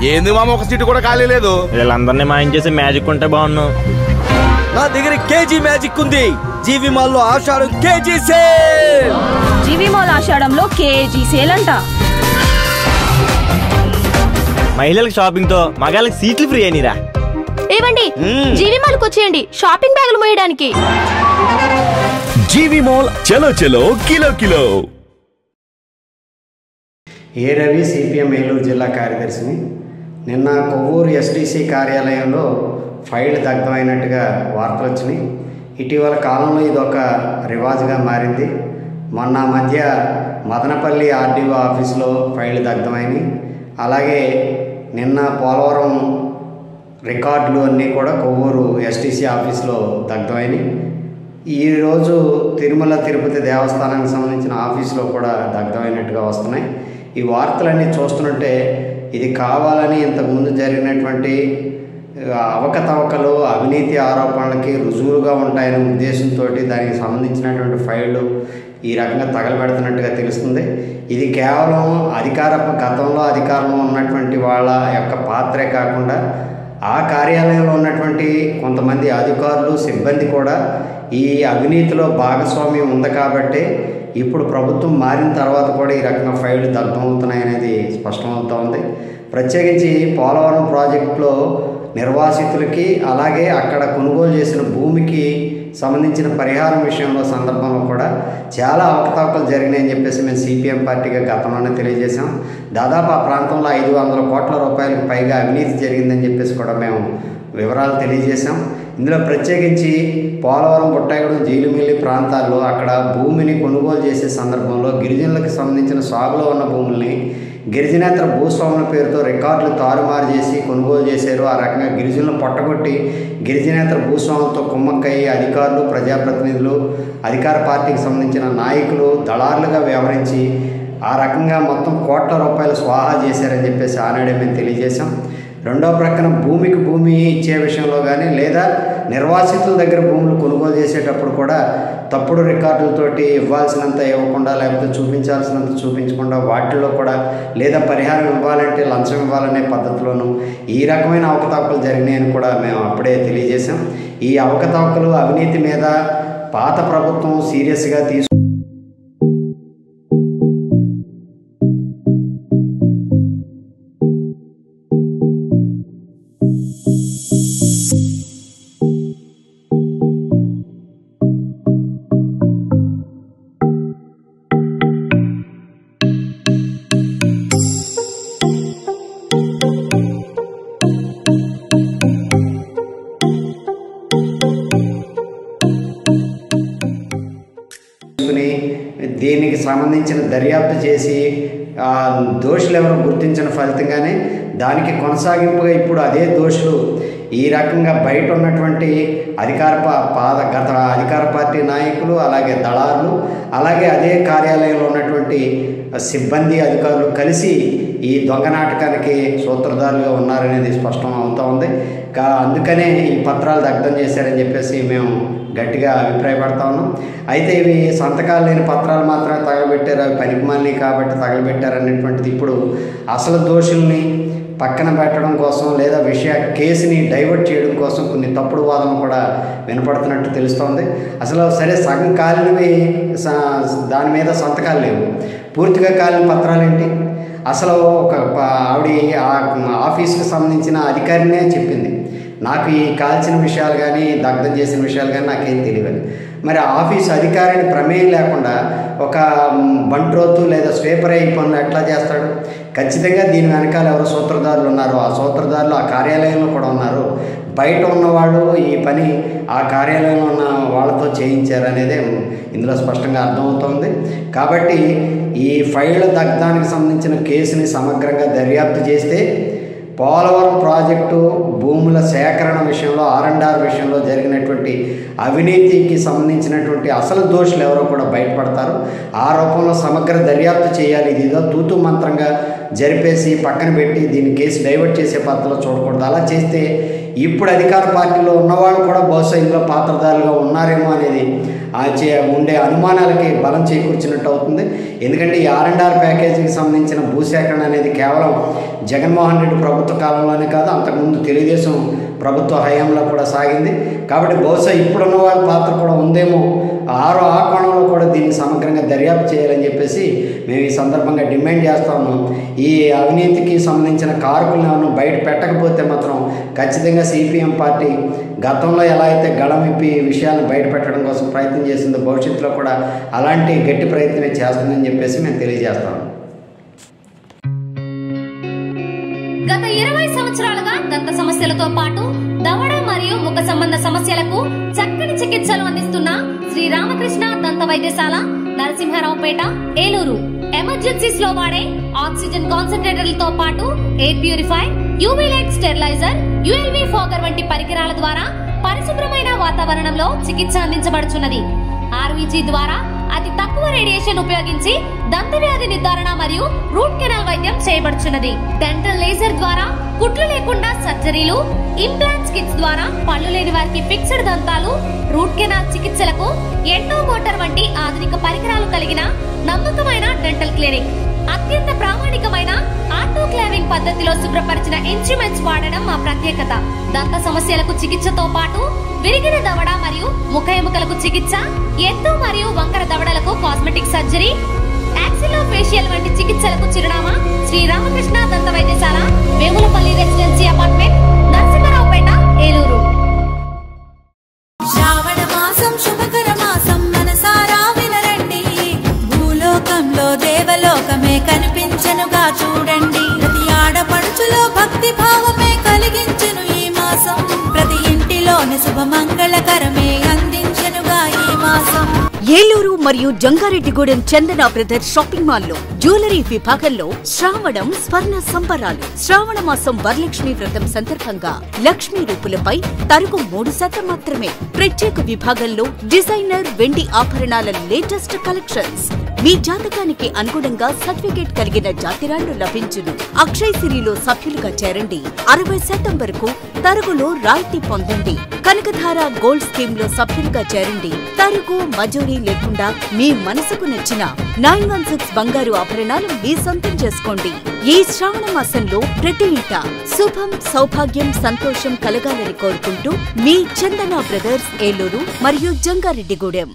ఏంది మామ, ఒక సీటు కూడా ఖాళీ లేదు. వీళ్ళందరినీ మాయం చేసి మ్యాజిక్ ఉంటే బాగున్నావు. నా దగ్గర కేజీ మ్యాజిక్ ఉంది. జీవి మాల్లో ఆషాఢం కేజీ సేల్. జీవి మాల్ ఆషాఢంలో కేజీ సేల్ అంట. మహిళలకు షాపింగ్ తో మగాళ్ళకి సీట్లు ఫ్రీ అయినరా. ఏవండి, జీవి మాల్కి వచ్చేయండి షాపింగ్ బ్యాగులు మోయడానికి. జీవి మాల్ చలో చలో కిలో కిలో. ఏ రవి, సిపిఎం ఏలూరు జిల్లా కార్యదర్శిని. నిన్న కొవ్వూరు ఎస్టీసీ కార్యాలయంలో ఫైల్ దగ్ధమైనట్టుగా వార్తలు వచ్చినాయి. ఇటీవల కాలంలో ఇది ఒక రివాజుగా మారింది. మొన్న మధ్య మదనపల్లి ఆర్డీఓ ఆఫీసులో ఫైల్ దగ్ధమైనవి. అలాగే నిన్న పోలవరం రికార్డులు అన్నీ కూడా కొవ్వూరు ఎస్టీసీ ఆఫీసులో దగ్ధమైనవి. ఈరోజు తిరుమల తిరుపతి దేవస్థానానికి సంబంధించిన ఆఫీసులో కూడా దగ్ధమైనట్టుగా వస్తున్నాయి. ఈ వార్తలన్నీ చూస్తుంటే ఇది కావాలని ఇంతకుముందు జరిగినటువంటి అవకతవకలు, అవినీతి ఆరోపణలకి రుజువులుగా ఉంటాయనే ఉద్దేశంతో దానికి సంబంధించినటువంటి ఫైళ్ళు ఈ రకంగా తగలబెడుతున్నట్టుగా తెలుస్తుంది. ఇది కేవలం గతంలో అధికారంలో ఉన్నటువంటి వాళ్ళ యొక్క పాత్రే కాకుండా ఆ కార్యాలయంలో ఉన్నటువంటి కొంతమంది అధికారులు, సిబ్బంది కూడా ఈ అవినీతిలో భాగస్వామ్యం ఉంది కాబట్టి ఇప్పుడు ప్రభుత్వం మారిన తర్వాత కూడా ఈ రకంగా ఫైళ్ళు దగ్ధమవుతున్నాయనేది స్పష్టమవుతూ ఉంది. ప్రత్యేకించి పోలవరం ప్రాజెక్టులో నిర్వాసితులకి అలాగే అక్కడ కొనుగోలు చేసిన భూమికి సంబంధించిన పరిహారం విషయంలో సందర్భంలో కూడా చాలా అవకతవకలు జరిగినాయని చెప్పేసి మేము సిపిఎం పార్టీగా గతంలోనే తెలియజేశాం. దాదాపు ఆ ప్రాంతంలో 500 కోట్ల రూపాయలకు పైగా అవినీతి జరిగిందని చెప్పేసి కూడా మేము వివరాలు తెలియజేశాం. ఇందులో ప్రత్యేకించి పోలవరం, బుట్టాయిగూడెం, జీలుమిల్లి ప్రాంతాల్లో అక్కడ భూమిని కొనుగోలు చేసే సందర్భంలో గిరిజనులకు సంబంధించిన సాగులో ఉన్న భూముల్ని గిరిజనేతర భూస్వాముల పేరుతో రికార్డులు తారుమారు చేసి కొనుగోలు చేశారు. ఆ రకంగా గిరిజనులను పొట్టగొట్టి గిరిజనేతర భూస్వాములతో కుమ్మక్కయ్యి అధికారులు, ప్రజాప్రతినిధులు, అధికార పార్టీకి సంబంధించిన నాయకులు దళారులుగా వ్యవహరించి ఆ రకంగా మొత్తం కోట్ల రూపాయలు స్వాహా చేశారని చెప్పేసి ఆనాడే మేము తెలియజేశాం. రెండో ప్రక్కన భూమికి భూమి ఇచ్చే విషయంలో కానీ లేదా నిర్వాసితుల దగ్గర భూములు కొనుగోలు చేసేటప్పుడు కూడా తప్పుడు రికార్డులతోటి ఇవ్వాల్సినంత ఇవ్వకుండా లేకపోతే చూపించాల్సినంత చూపించకుండా వాటిల్లో కూడా లేదా పరిహారం ఇవ్వాలంటే లంచం ఇవ్వాలనే పద్ధతిలోనూ ఈ రకమైన అవకతవకలు జరిగినాయని కూడా మేము అప్పుడే తెలియజేశాం. ఈ అవకతవకలు, అవినీతి మీద పాత ప్రభుత్వం సీరియస్గా దీనికి సంబంధించిన దర్యాప్తు చేసి దోషులు ఎవరో గుర్తించిన ఫలితంగానే దానికి కొనసాగింపుగా ఇప్పుడు అదే దోషులు ఈ రకంగా బయట ఉన్నటువంటి గత అధికార పార్టీ నాయకులు, అలాగే దళారులు, అలాగే అదే కార్యాలయంలో ఉన్నటువంటి సిబ్బంది, అధికారులు కలిసి ఈ దొంగ నాటకానికి సూత్రధారులుగా ఉన్నారనేది స్పష్టం అవుతూ ఉంది. అందుకనే ఈ పత్రాలు దగ్ధం చేశారని చెప్పేసి మేము గట్టిగా అభిప్రాయపడతా ఉన్నాం. అయితే ఇవి సంతకాలు లేని పత్రాలు మాత్రమే తగలబెట్టారు, అవి పనికిమాలినవి కాబట్టి తగలబెట్టారు అనేటువంటిది ఇప్పుడు అసలు దోషుల్ని పక్కన పెట్టడం కోసం లేదా కేసుని డైవర్ట్ చేయడం కోసం కొన్ని తప్పుడు వాదనలు కూడా వినపడుతున్నట్టు తెలుస్తోంది. అసలు సరే సగం కాలినవి దాని మీద సంతకాలు లేవు, పూర్తిగా కాలిన పత్రాలు ఏంటి? అసలు ఒక ఆఫీస్కి సంబంధించిన అధికారినే చెప్పింది నాకు ఈ కాల్చిన విషయాలు కానీ దగ్ధం చేసిన విషయాలు కానీ నాకేం తెలియదు. మరి ఆఫీస్ అధికారిని ప్రమేయం లేకుండా ఒక బంట్రోతు లేదా స్వీపర్ అయ్యి పనులు ఎట్లా చేస్తాడు? ఖచ్చితంగా దీని వెనకాల ఎవరు సూత్రధారులు ఉన్నారో ఆ సూత్రధారులు ఆ కార్యాలయంలో కూడా ఉన్నారు. బయట ఉన్నవాళ్ళు ఈ పని ఆ కార్యాలయంలో ఉన్న వాళ్ళతో చేయించారనేదే ఇందులో స్పష్టంగా అర్థమవుతోంది. కాబట్టి ఈ ఫైళ్ల దగ్ధానికి సంబంధించిన కేసుని సమగ్రంగా దర్యాప్తు చేస్తే పోలవరం ప్రాజెక్టు భూముల సేకరణ విషయంలో R&R విషయంలో జరిగినటువంటి అవినీతికి సంబంధించినటువంటి అసలు దోషులు ఎవరో కూడా బయటపడతారు. ఆ రూపంలో సమగ్ర దర్యాప్తు చేయాలి. ఇది ఏదో తూతు మంత్రంగా జరిపేసి పక్కన పెట్టి దీన్ని కేసు డైవర్ట్ చేసే పద్ధతిలో చూడకూడదు. అలా చేస్తే ఇప్పుడు అధికార పార్టీలో ఉన్నవాళ్ళు కూడా బహుశా ఇందులో పాత్రధారులుగా ఉన్నారేమో అనేది ఉండే అనుమానాలకి బలం చేకూర్చినట్టు అవుతుంది. ఎందుకంటే ఈ R&R ప్యాకేజీకి సంబంధించిన భూసేకరణ అనేది కేవలం జగన్మోహన్ రెడ్డి ప్రభుత్వ కాలంలోనే కాదు, అంతకుముందు తెలుగుదేశం ప్రభుత్వ హయాంలో కూడా సాగింది. కాబట్టి బహుశా ఇప్పుడున్న వాళ్ళ పాత్ర కూడా ఉందేమో, ఆ కోణంలో కూడా దీన్ని సమగ్రంగా దర్యాప్తు చేయాలని చెప్పేసి మేము ఈ సందర్భంగా డిమాండ్ చేస్తా ఉన్నాం. ఈ అవినీతికి సంబంధించిన కారకులను బయట పెట్టకపోతే మాత్రం ఖచ్చితంగా CPM పార్టీ గతంలో ఎలా అయితే గళం విప్పి విషయాలను బయట పెట్టడం కోసం ప్రయత్నం చేసిందో భవిష్యత్తులో కూడా అలాంటి గట్టి ప్రయత్నమే చేస్తుందని చెప్పేసి మేము తెలియజేస్తాం. గత 20 సంవత్సరాలుగా దంత సమస్యలతో పాటు దవడ మరియు ముఖ సంబంధ సమస్యలకు చక్కని చికిత్సలు అందిస్తున్న శ్రీ రామకృష్ణ దంత వైద్యశాల, నరసింహారావుపేట, ఏలూరు. ఎమర్జెన్సీస్ లో వాడే ఆక్సిజన్ కాన్సంట్రేటర్లతో పాటు air purifier, UV light steriliser, ULV fogger వంటి పరికరాల ద్వారా పరిశుభ్రమైన వాతావరణంలో చికిత్స అందించబడుచున్నది. RVG ద్వారా అతి తక్కువ రేడియేషన్ ఉపయోగించి దంత వ్యాధి నిర్ధారణ మరియు రూట్ కెనాల్ వైద్యం చేయబడుచున్నది. డెంటల్ లేజర్ ద్వారా కుట్లు లేకుండా సర్జరీలు, ఇంప్లాంట్స్ కిట్స్ ద్వారా పళ్ళు లేని వారికి ఫిక్స్డ్ దంతాలు, రూట్ కెనాల్ చికిత్సలకు ఎండో మోటార్ వంటి ఆధునిక పరికరాలు కలిగిన నమ్మకమైన డెంటల్ క్లినిక్. అత్యంత ప్రామాణికమైన ఆటోక్లావింగ్ పద్ధతిలో శుభ్రపరిచిన ఇన్స్ట్రుమెంట్స్ వాడడం మా ప్రత్యేకత. దంత సమస్యలకు చికిత్సతో పాటు విరిగిన దవడ మరియు ముఖ ఎముకలకు చికిత్స, ఎత్తు మరియు వంకర దవడలకు కాస్మెటిక్ సర్జరీ, యాక్సిలోఫేషియల్ వంటి చికిత్సలకు చిరునామా శ్రీ రామకృష్ణ దంత వైద్యశాల, వేములపల్లి రెసిడెన్సీ అపార్ట్మెంట్, నరసింహారావుపేట, ఏలూరు. శ్రావణ మాసం శుభకర మాసం, మనసారా వినరండి. భూలోకంలో దేవలోకమే కనిపించనుగా చూడండి. ప్రతి ఆడపడుచులో భక్తి భావమే కలిగించును ఈ మాసం. ప్రతి ఇంటిలోని శుభమంగళకరమే అందించనుగా ఈ మాసం. ఏలూరు మరియు జంగారెడ్డిగూడెం చందన బ్రదర్స్ షాపింగ్ మాల్ లో జ్యువెలరీ విభాగంలో శ్రావణం స్వర్ణ సంబరాలు. శ్రావణ మాసం వరలక్ష్మి వ్రతం సందర్భంగా లక్ష్మీ రూపులపై తరుగు 3% మాత్రమే. ప్రత్యేక విభాగంలో డిజైనర్ వెండి ఆభరణాల లేటెస్ట్ కలెక్షన్స్. మీ జాతకానికి అనుగుణంగా సర్టిఫికేట్ కలిగిన జాతిరాళ్లు లభించును. అక్షయ్ సిరిలో సభ్యులుగా చేరండి. 60% వరకు తరుగులో రాయితీ పొందండి. కనకధార గోల్డ్ స్కీమ్ లో సభ్యులుగా చేరండి. తరుగు మజూరీ లేకుండా మీ మనసుకు నచ్చిన 916 బంగారు ఆభరణాలు మీ సొంతం చేసుకోండి. ఈ శ్రావణ మాసంలో ప్రతి ఇంట శుభం, సౌభాగ్యం, సంతోషం కలగాలని కోరుకుంటూ మీ చందన బ్రదర్స్, ఏలూరు మరియు జంగారెడ్డిగూడెం.